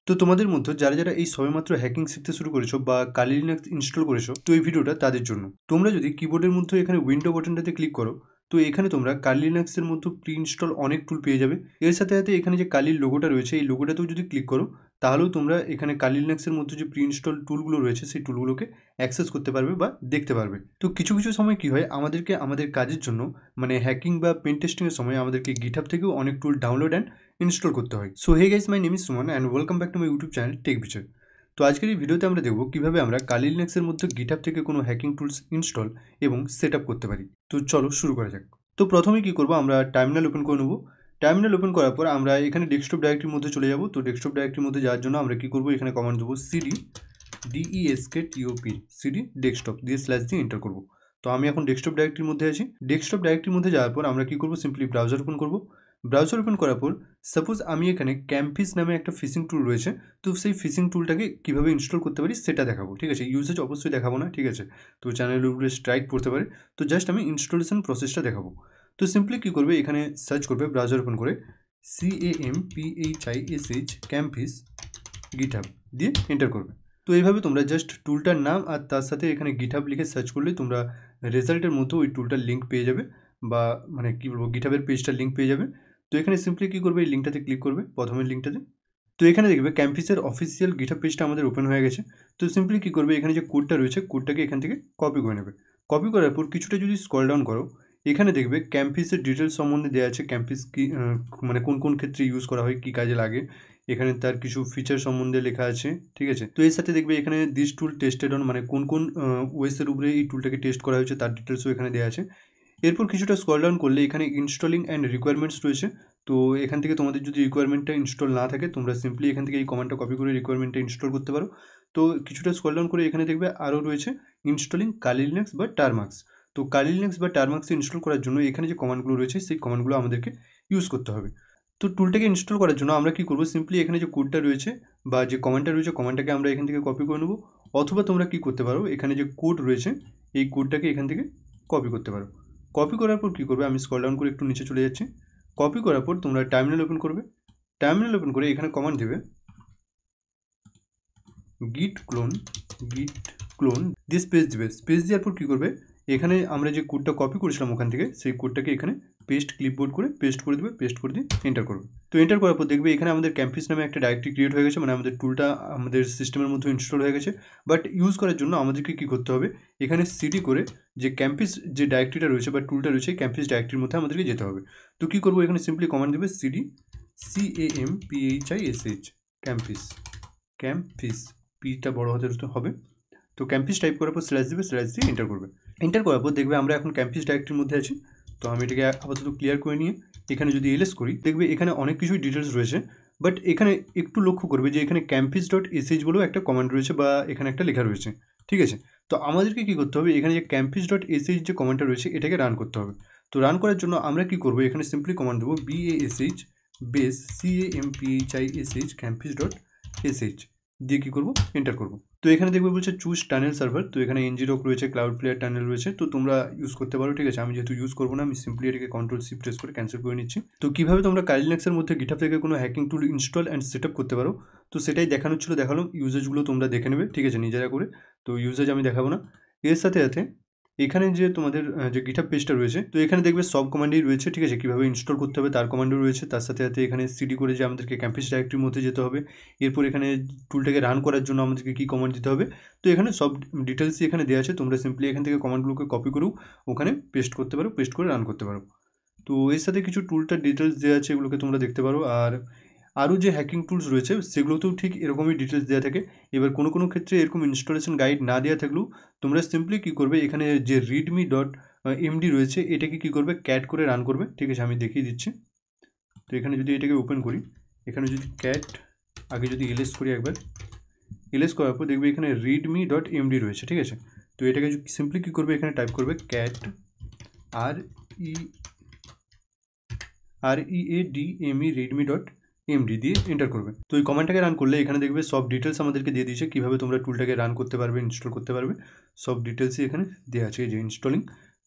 তো তোমাদের মধ্যে যারা এই সবেমাত্র হ্যাকিং শিখতে শুরু করেছো বা কালি লিনাক্স ইনস্টল করেছো, তো এই ভিডিওটা তাদের জন্য। তোমরা যদি কিবোর্ডের মধ্যে এখানে উইন্ডো বাটনটাতে ক্লিক করো, তো এখানে তোমরা কালি লিনাক্সের মধ্যে প্রি ইনস্টল অনেক টুল পেয়ে যাবে। এর সাথে সাথে এখানে যে কালির লোগোটা রয়েছে, এই লোগোটাতেও যদি ক্লিক করো, তাহলেও তোমরা এখানে কালি লিনাক্সের মধ্যে যে প্রি ইনস্টল টুলগুলো রয়েছে সেই টুলগুলোকে অ্যাক্সেস করতে পারবে বা দেখতে পারবে। তো কিছু কিছু সময় কি হয়, আমাদেরকে আমাদের কাজের জন্য মানে হ্যাকিং বা পেন টেস্টিংয়ের সময় আমাদেরকে গিটহাব থেকেও অনেক টুল ডাউনলোড অ্যান্ড ইনস্টল করতে হয়। So hey guys, my name is Suman and welcome back to my YouTube channel tech Bichar. তো আজকের এই ভিডিওতে আমরা দেখব কিভাবে আমরা কালি লিনাক্সের মধ্যে গিটহাব থেকে কোনো হ্যাকিং টুলস ইনস্টল এবং সেট আপ করতে পারি। তো চলো শুরু করা যাক। তো প্রথমে কি করব, আমরা টার্মিনাল ওপেন করে নেব। টার্মিনাল ওপেন করার পর আমরা এখানে ডেস্কটপ ডাইরেক্টরির মধ্যে চলে যাব। তো ডেস্কটপ ডাইরেক্টরির মধ্যে যাওয়ার জন্য আমরা কি করব, এখানে কমান্ড দেবো সিডি DESKTOP সিডি ডেস্কটপ দিয়ে স্ল্যাশ দিয়ে এন্টার করব। তো আমি এখন ডেস্কটপ ডাইরেক্টরির মধ্যে আছি। ডেস্কটপ ডাইরেক্টরির মধ্যে যাওয়ার পর আমরা কি করব, সিম্পলি ব্রাউজার ওপেন করব। ব্রাউজার ওপেন করার পর সাপোজ আমি এখানে ক্যাম্পিস নামে একটা ফিশিং টুল রয়েছে, তো সেই ফিশিং টুলটাকে কীভাবে ইনস্টল করতে পারি সেটা দেখাবো, ঠিক আছে। ইউজেজ অবশ্যই দেখাবো না, ঠিক আছে, তো চ্যানেলের উপরে স্ট্রাইক পড়তে পারে। তো জাস্ট আমি ইনস্টলেশন প্রসেসটা দেখাবো। তো সিম্পলি কী করবে, এখানে সার্চ করবে ব্রাউজার ওপেন করে CAMPHISH ক্যাম্পিস গিটহাব দিয়ে এন্টার করবে। তো এইভাবে তোমরা জাস্ট টুলটার নাম আর তার সাথে এখানে গিটহাব লিখে সার্চ করলেই তোমরা রেজাল্টের মধ্যে ওই টুলটার লিঙ্ক পেয়ে যাবে, বা মানে কী বলবো, গিটহাবের পেজটার লিঙ্ক পেয়ে যাবে। তো এখানে সিম্পলি কী করবে, এই লিঙ্কটাতে ক্লিক করবে, প্রথমের লিঙ্কটাতে। তো এখানে দেখবে ক্যাম্পিসের অফিসিয়াল গিটহাব পেজটা আমাদের ওপেন হয়ে গেছে। তো সিম্পলি কী করবে, এখানে যে কোডটা রয়েছে কোডটাকে এখান থেকে কপি করে নেবে। কপি করার পর কিছুটা যদি স্ক্রল ডাউন করো, এখানে দেখবে ক্যাম্পিসের ডিটেলস সম্বন্ধে দেওয়া আছে। ক্যাম্পিস কি মানে কোন কোন ক্ষেত্রে ইউজ করা হয়, কী কাজে লাগে, এখানে তার কিছু ফিচার সম্বন্ধে লেখা আছে, ঠিক আছে। তো এর সাথে দেখবে এখানে দিস টুল টেস্টেড অন, মানে কোন কোন ওয়েসের উপরে এই টুলটাকে টেস্ট করা হয়েছে তার ডিটেলসও এখানে দেওয়া আছে। এরপর কিছুটা স্ক্রল ডাউন করলে এখানে ইনস্টলিং অ্যান্ড রিকোয়ারমেন্টস রয়েছে। তো এখান থেকে তোমাদের যদি রিকোয়ারমেন্টটা ইনস্টল না থাকে, তোমরা সিম্পলি এখান থেকে এই কমান্ডটা কপি করে রিকোয়ারমেন্টটা ইনস্টল করতে পারো। তো কিছুটা স্ক্রল ডাউন করে এখানে দেখবে আরও রয়েছে ইনস্টলিং কালি লিনাক্স বা টারমাক্স। তো কালি লিনাক্স বা টারমাক্স ইনস্টল করার জন্য এখানে যে কমান্ডগুলো রয়েছে সেই কমান্ডগুলো আমাদেরকে ইউজ করতে হবে। তো টুলটাকে ইনস্টল করার জন্য আমরা কী করবো, সিম্পলি এখানে যে কোডটা রয়েছে বা যে কমান্ডটা রয়েছে, কমান্ডটাকে আমরা এখান থেকে কপি করে নেবো। অথবা তোমরা কী করতে পারো, এখানে যে কোড রয়েছে এই কোডটাকে এখান থেকে কপি করতে পারো। কপি করার পর কী করবে, আমি স্ক্রল ডাউন করে একটু নিচে চলে যাচ্ছি। কপি করার পর তোমরা টার্মিনাল ওপেন করবে। টার্মিনাল ওপেন করে এখানে কমান্ড দেবে git clone দিয়ে স্পেস দেবে। স্পেস দেওয়ার পর কী করবে, এখানে আমরা যে কোডটা কপি করেছিলাম ওখান থেকে সেই কোডটাকে এখানে পেস্ট ক্লিপবোর্ড করে পেস্ট করে দেবে। পেস্ট করে দিয়ে এন্টার করবে। তো এন্টার করার পর দেখবে এখানে আমাদের ক্যাম্পিস নামে একটা ডাইরেক্টরি ক্রিয়েট হয়ে গেছে, মানে আমাদের টুলটা আমাদের সিস্টেমের মধ্যে ইনস্টল হয়ে গেছে। বাট ইউজ করার জন্য আমাদেরকে কী করতে হবে, এখানে সিডি করে যে ক্যাম্পিস যে ডাইরেক্টরিটা রয়েছে বা টুলটা রয়েছে ক্যাম্পিস ডাইরেক্টরির মধ্যে আমাদেরকে যেতে হবে। তো কী করবো, এখানে সিম্পলি কমান্ড দেবে সিডি CAMPHISH ক্যাম্পিস পিটা বড় হাতের হবে। তো ক্যাম্পিস টাইপ করার পর স্ল্যাশ দেবে, স্ল্যাশ দিয়ে এন্টার করবে। এন্টার করার পর দেখবে আমরা এখন ক্যাম্পিস ডাইরেক্টরির মধ্যে আছি। তো আমি এটাকে আপাতত ক্লিয়ার করে নিয়ে এখানে যদি এলএস করি, দেখবে এখানে অনেক কিছুই ডিটেলস রয়েছে। বাট এখানে একটু লক্ষ্য করবে যে এখানে campus.sh বলেও একটা কমান্ড রয়েছে বা এখানে একটা লেখা রয়েছে, ঠিক আছে। তো আমাদেরকে কী করতে হবে, এখানে যে campus.sh যে কমান্ডটা রয়েছে এটাকে রান করতে হবে। তো রান করার জন্য আমরা কী করবো, এখানে সিম্পলি কমান্ড দেবো BASH বেস CAMPHISH campus.sh দিয়ে কী করবো, এন্টার করবো। তো এখানে দেখবে বলছে চুজ টানেল সার্ভার। তো এখানে ngrok রয়েছে, ক্লাউড প্লেয়ার টানেল রয়েছে, তো তোমরা ইউজ করতে পারো, ঠিক আছে। আমি যেহেতু ইউজ করবো না, আমি সিম্পলি এটাকে Ctrl+C প্রেস করে ক্যান্সেল করে নিচ্ছি। তো কীভাবে তোমরা কালি লিনাক্সের মধ্যে গিটহাব থেকে কোনো hacking tool install and set up করতে পারো, তো সেটাই দেখানোর ছিল, দেখালাম। ইউজেজগুলো তোমরা দেখে নেবে, ঠিক আছে, নিজেরা করে। তো ইউজেজ আমি দেখাবো না। এর সাথে সাথে এখানে যে তোমাদের যে গিটহাব পেজটা রয়েছে, তো এখানে দেখবে সব কমান্ডেই রয়েছে, ঠিক আছে, কীভাবে ইনস্টল করতে হবে তার কমান্ডও রয়েছে। তার সাথে সাথে এখানে সিডি করে যে আমাদেরকে ক্যাম্পাস ডাইরেক্টরির মধ্যে যেতে হবে, এরপর এখানে টুলটাকে রান করার জন্য আমাদেরকে কী কমান্ড দিতে হবে, তো এখানে সব ডিটেলসই এখানে দেওয়া আছে। তোমরা সিম্পলি এখান থেকে কমান্ডগুলোকে কপি করেও ওখানে পেস্ট করতে পারো, পেস্ট করে রান করতে পারো। তো এর সাথে কিছু টুলটার ডিটেলস দেওয়া আছে, এগুলোকে তোমরা দেখতে পারো। আর আরও যে হ্যাকিং টুলস রয়েছে সেগুলোতেও ঠিক এরকমই ডিটেলস দেওয়া থাকে। এবার কোনো কোনো ক্ষেত্রে এরকম ইনস্টলেশন গাইড না দেওয়া থাকলেও তোমরা সিম্পলি কী করবে, এখানে যে readme.md রয়েছে এটাকে কী করবে, ক্যাট করে রান করবে, ঠিক আছে, আমি দেখিয়ে দিচ্ছি। তো এখানে যদি এটাকে ওপেন করি, এখানে যদি ক্যাট আগে যদি এলএস করি একবার, এলএস করার পর দেখবে এখানে readme.md রয়েছে, ঠিক আছে। তো এটাকে সিম্পলি কী করবে, এখানে টাইপ করবে ক্যাট readme readme.md দিয়ে এন্টার করবে। তো এই কমান্ডটাকে রান করলে এখানে দেখবে সব ডিটেলস আমাদেরকে দিয়ে দিয়েছে, কীভাবে তোমরা টুলটাকে রান করতে পারবে, ইনস্টল করতে পারবে। সব ডিটেলসই এখানে দেওয়া আছে, এই যে ইনস্টলিং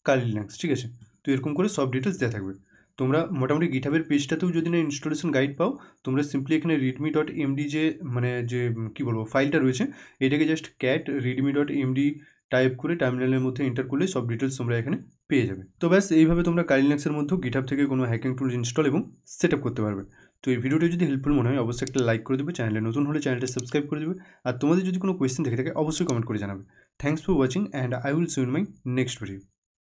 কালি লিনাক্স, ঠিক আছে। তো এরকম করে সব ডিটেলস দেওয়া থাকবে। তোমরা মোটামুটি গিটহাবের পেজটাতেও যদি না ইনস্টলেশন গাইড পাও, তোমরা সিম্পলি এখানে readme.md যে কি বলবো ফাইলটা রয়েছে, এটাকে জাস্ট cat readme.md টাইপ করে টার্মিনালের মধ্যে এন্টার করলে সব ডিটেলস তোমরা এখানে পেয়ে যাবে। তো ব্যাস এইভাবে তোমরা কাইলি লিনাক্সের মধ্যেও গিটহাব থেকে কোনো হ্যাকিং টুল ইনস্টল এবং সেট আপ করতে পারবে। তো এই ভিডিওটি যদি হেল্পফুল মনে হয় অবশ্যই একটা লাইক করে দেবে, চ্যানেলে নতুন হলে চ্যানেলটা সাবস্ক্রাইব করে দেবে, আর তোমাদের যদি কোনো কোয়েশ্চেন থেকে থাকে অবশ্যই কমেন্ট করে জানাবে। Thanks for watching and I will see you in my next video.